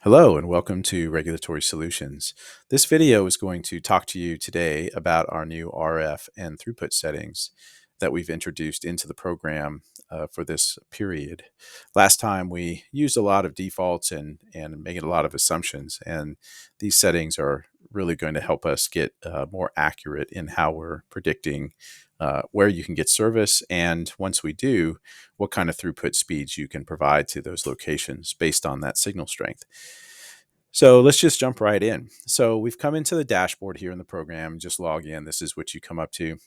Hello and welcome to Regulatory Solutions. This video is going to talk to you today about our new RF and throughput settings that we've introduced into the program for this period. Last time we used a lot of defaults and made a lot of assumptions, and these settings are really going to help us get more accurate in how we're predicting where you can get service, and once we do, what kind of throughput speeds you can provide to those locations based on that signal strength. So let's just jump right in. So we've come into the dashboard here in the program, just log in. This is what you come up to,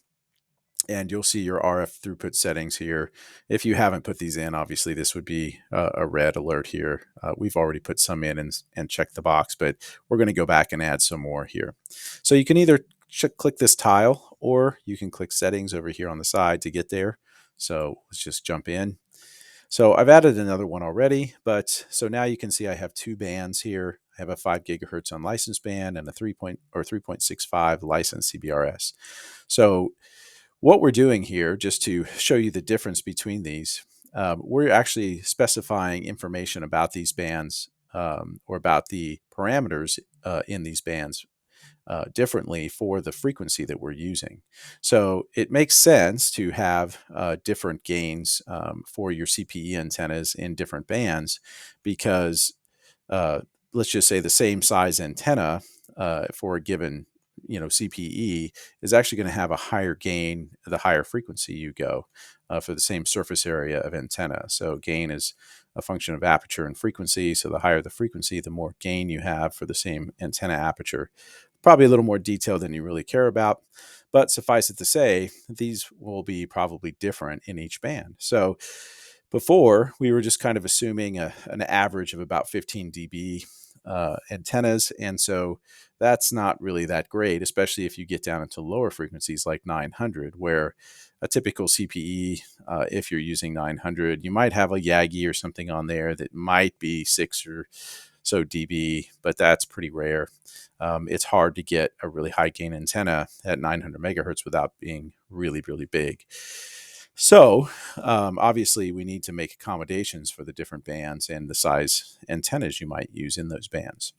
and you'll see your RF throughput settings here. If you haven't put these in, obviously this would be a red alert here. We've already put some in and checked the box, but we're going to go back and add some more here. So you can either click this tile, or you can click settings over here on the side to get there. So let's just jump in. So I've added another one already, but so now you can see I have two bands here. I have a 5 gigahertz unlicensed band and a 3.65 licensed CBRS. So what we're doing here, just to show you the difference between these, we're actually specifying information about these bands, or about the parameters in these bands differently for the frequency that we're using. So it makes sense to have different gains for your CPE antennas in different bands, because let's just say the same size antenna for a given CPE is actually going to have a higher gain the higher frequency you go for the same surface area of antenna. So gain is a function of aperture and frequency. So the higher the frequency, the more gain you have for the same antenna aperture. Probably a little more detail than you really care about, but suffice it to say, these will be probably different in each band. So before, we were just kind of assuming an average of about 15 dB antennas, and so that's not really that great, especially if you get down into lower frequencies like 900, where a typical CPE, if you're using 900, you might have a Yagi or something on there that might be 6 or so dB, but that's pretty rare. It's hard to get a really high gain antenna at 900 megahertz without being really, really big. So obviously we need to make accommodations for the different bands and the size antennas you might use in those bands.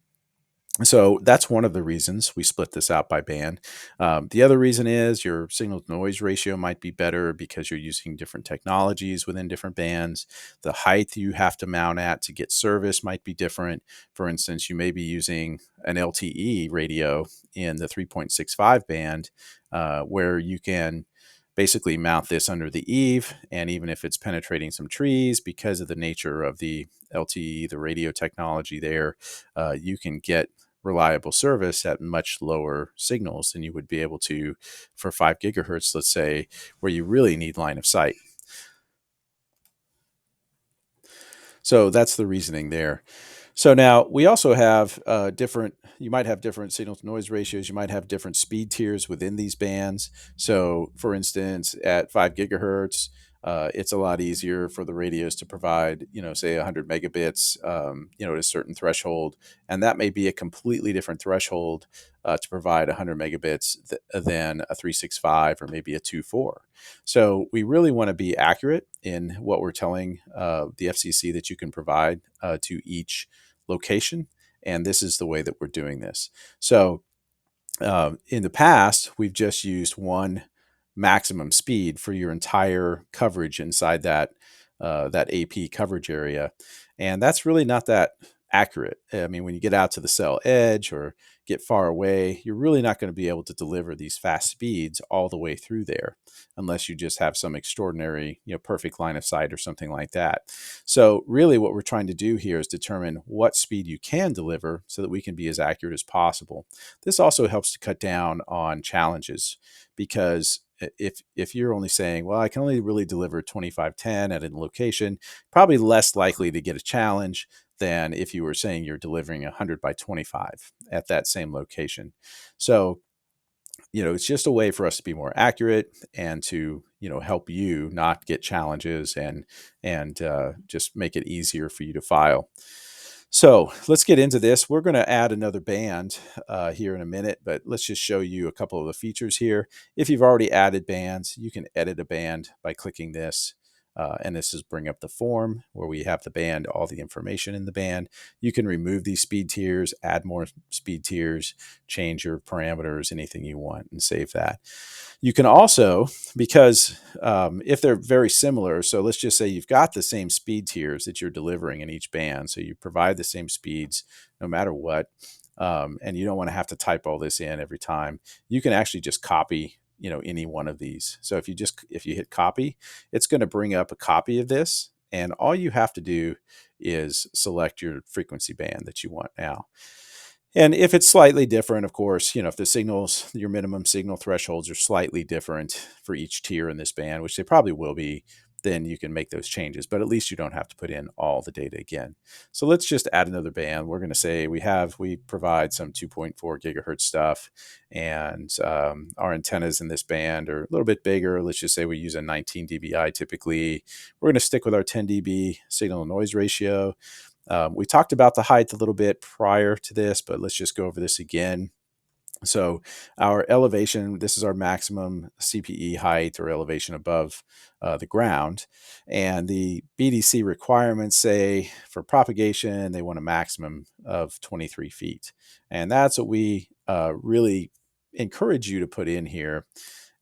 So that's one of the reasons we split this out by band. The other reason is your signal to noise ratio might be better because you're using different technologies within different bands. The height you have to mount at to get service might be different. For instance, you may be using an LTE radio in the 3.65 band, where you can basically mount this under the eave, and even if it's penetrating some trees, because of the nature of the LTE, the radio technology there, you can get reliable service at much lower signals than you would be able to for 5 gigahertz, let's say, where you really need line of sight. So that's the reasoning there. So now we also have you might have different signal to noise ratios. You might have different speed tiers within these bands. So for instance, at 5 gigahertz, it's a lot easier for the radios to provide, say 100 megabits, at a certain threshold. And that may be a completely different threshold to provide 100 megabits than a 365 or maybe a 2.4. So we really want to be accurate in what we're telling the FCC that you can provide to each location. And this is the way that we're doing this. So in the past, we've just used one maximum speed for your entire coverage inside that AP coverage area, and that's really not that accurate. I mean, when you get out to the cell edge or get far away, you're really not going to be able to deliver these fast speeds all the way through there, unless you just have some extraordinary, perfect line of sight or something like that. So really what we're trying to do here is determine what speed you can deliver so that we can be as accurate as possible. This also helps to cut down on challenges, because if you're only saying, well, I can only really deliver 2510 at a location, probably less likely to get a challenge than if you were saying you're delivering 100 by 25 at that same location. So, it's just a way for us to be more accurate and to, help you not get challenges and just make it easier for you to file. So let's get into this. We're going to add another band here in a minute, but let's just show you a couple of the features here. If you've already added bands, you can edit a band by clicking this. And this is bring up the form where we have the band, all the information in the band. You can remove these speed tiers, add more speed tiers, change your parameters, anything you want, and save that. You can also, because if they're very similar, so let's just say you've got the same speed tiers that you're delivering in each band, so you provide the same speeds no matter what, and you don't want to have to type all this in every time. You can actually just copy, any one of these. So if you hit copy, it's going to bring up a copy of this, and all you have to do is select your frequency band that you want now. And if it's slightly different, of course, if the signals, your minimum signal thresholds are slightly different for each tier in this band, which they probably will be, then you can make those changes. But at least you don't have to put in all the data again. So let's just add another band. We're going to say we provide some 2.4 gigahertz stuff, and our antennas in this band are a little bit bigger. Let's just say we use a 19 dBi typically. We're going to stick with our 10 dB signal to noise ratio. We talked about the height a little bit prior to this, but let's just go over this again. So our elevation, this is our maximum CPE height or elevation above the ground. And the BDC requirements say for propagation, they want a maximum of 23 feet. And that's what we really encourage you to put in here.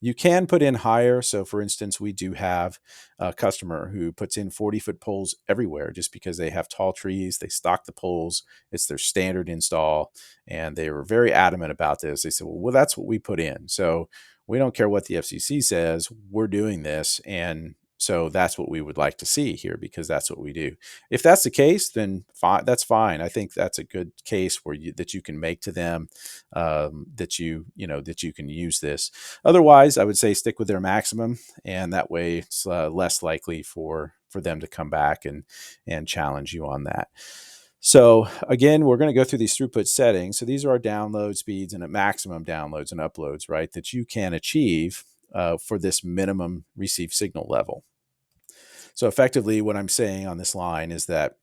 You can put in higher. So for instance, we do have a customer who puts in 40-foot poles everywhere just because they have tall trees. They stock the poles. It's their standard install. And they were very adamant about this. They said, well, that's what we put in. So we don't care what the FCC says. We're doing this. And so that's what we would like to see here because that's what we do. If that's the case, then fine, that's fine. I think that's a good case that you can make to them, that you can use this. Otherwise, I would say stick with their maximum, and that way it's less likely for them to come back and challenge you on that. So again, we're going to go through these throughput settings. So these are our download speeds and at maximum downloads and uploads, right, that you can achieve for this minimum receive signal level. So effectively, what I'm saying on this line is that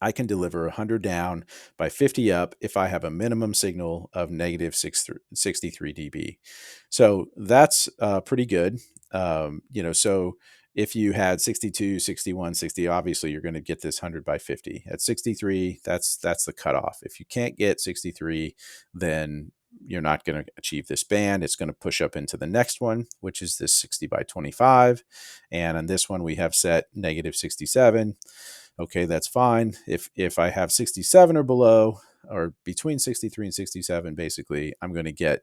I can deliver 100 down by 50 up if I have a minimum signal of negative 63 dB. So that's pretty good. So if you had 62, 61, 60, obviously you're going to get this 100 by 50. At 63, that's the cutoff. If you can't get 63, then you're not going to achieve this band. It's going to push up into the next one, which is this 60 by 25. And on this one, we have set negative 67. Okay, that's fine. If I have 67 or below, or between 63 and 67, basically, I'm going to get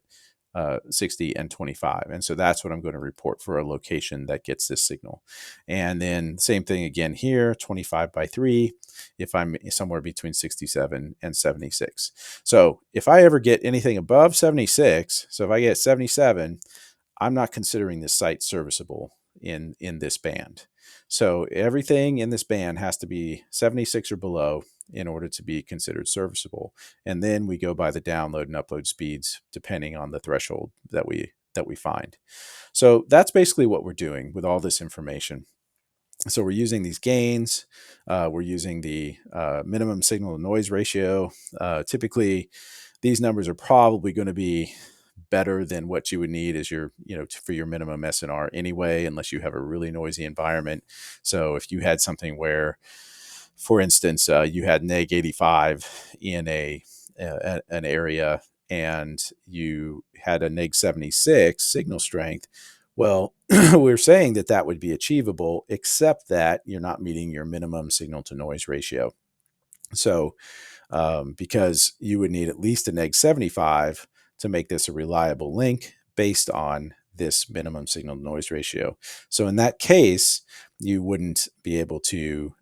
60 and 25. And so that's what I'm going to report for a location that gets this signal. And then same thing again here, 25 by 3, if I'm somewhere between 67 and 76. So if I ever get anything above 76, so if I get 77, I'm not considering this site serviceable in this band. So everything in this band has to be 76 or below in order to be considered serviceable. And then we go by the download and upload speeds depending on the threshold that we find. So that's basically what we're doing with all this information. So we're using these gains. We're using the minimum signal to noise ratio. Typically, these numbers are probably going to be better than what you would need as your, for your minimum SNR anyway, unless you have a really noisy environment. So if you had something where, for instance, you had neg 85 in an area and you had a neg 76 signal strength, well, we're saying that would be achievable, except that you're not meeting your minimum signal to noise ratio. So because you would need at least a neg 75 to make this a reliable link based on this minimum signal to noise ratio. So in that case, you wouldn't be able to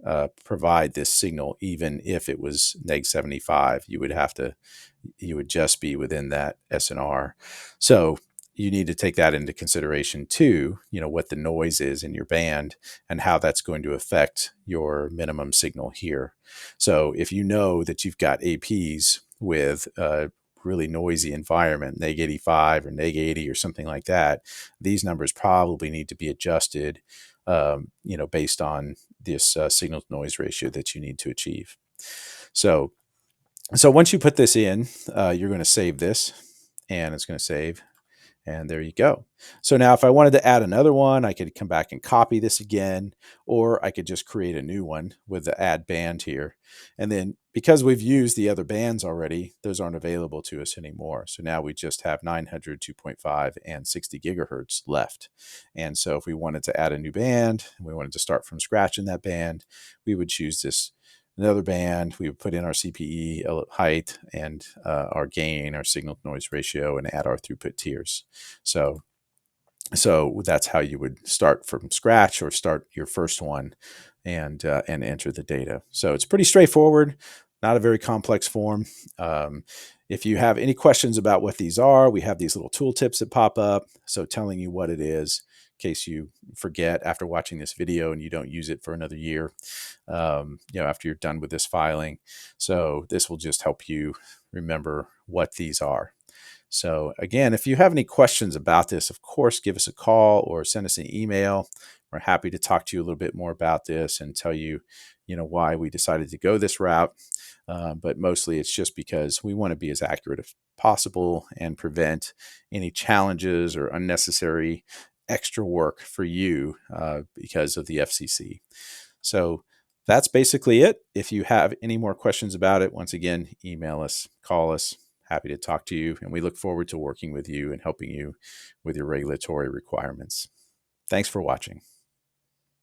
provide this signal even if it was neg 75. You would just be within that SNR. So you need to take that into consideration too, what the noise is in your band and how that's going to affect your minimum signal here. So if you know that you've got APs with a really noisy environment, neg 85 or neg 80 or something like that, these numbers probably need to be adjusted, based on this signal to noise ratio that you need to achieve. So once you put this in, you're going to save this, and it's going to save. And there you go. So now if I wanted to add another one, I could come back and copy this again, or I could just create a new one with the add band here. And then because we've used the other bands already, those aren't available to us anymore. So now we just have 900, 2.5, and 60 gigahertz left. And so if we wanted to add a new band, and we wanted to start from scratch in that band, we would choose this another band. We would put in our CPE height and our gain, our signal to noise ratio, and add our throughput tiers. So that's how you would start from scratch or start your first one and enter the data. So it's pretty straightforward, not a very complex form. If you have any questions about what these are, we have these little tooltips that pop up. So telling you what it is in case you forget after watching this video and you don't use it for another year, after you're done with this filing. So this will just help you remember what these are. So again, if you have any questions about this, of course, give us a call or send us an email. We're happy to talk to you a little bit more about this and tell you, why we decided to go this route. But mostly it's just because we want to be as accurate as possible and prevent any challenges or unnecessary extra work for you because of the FCC. So that's basically it. If you have any more questions about it, once again, email us, call us. Happy to talk to you. And we look forward to working with you and helping you with your regulatory requirements. Thanks for watching.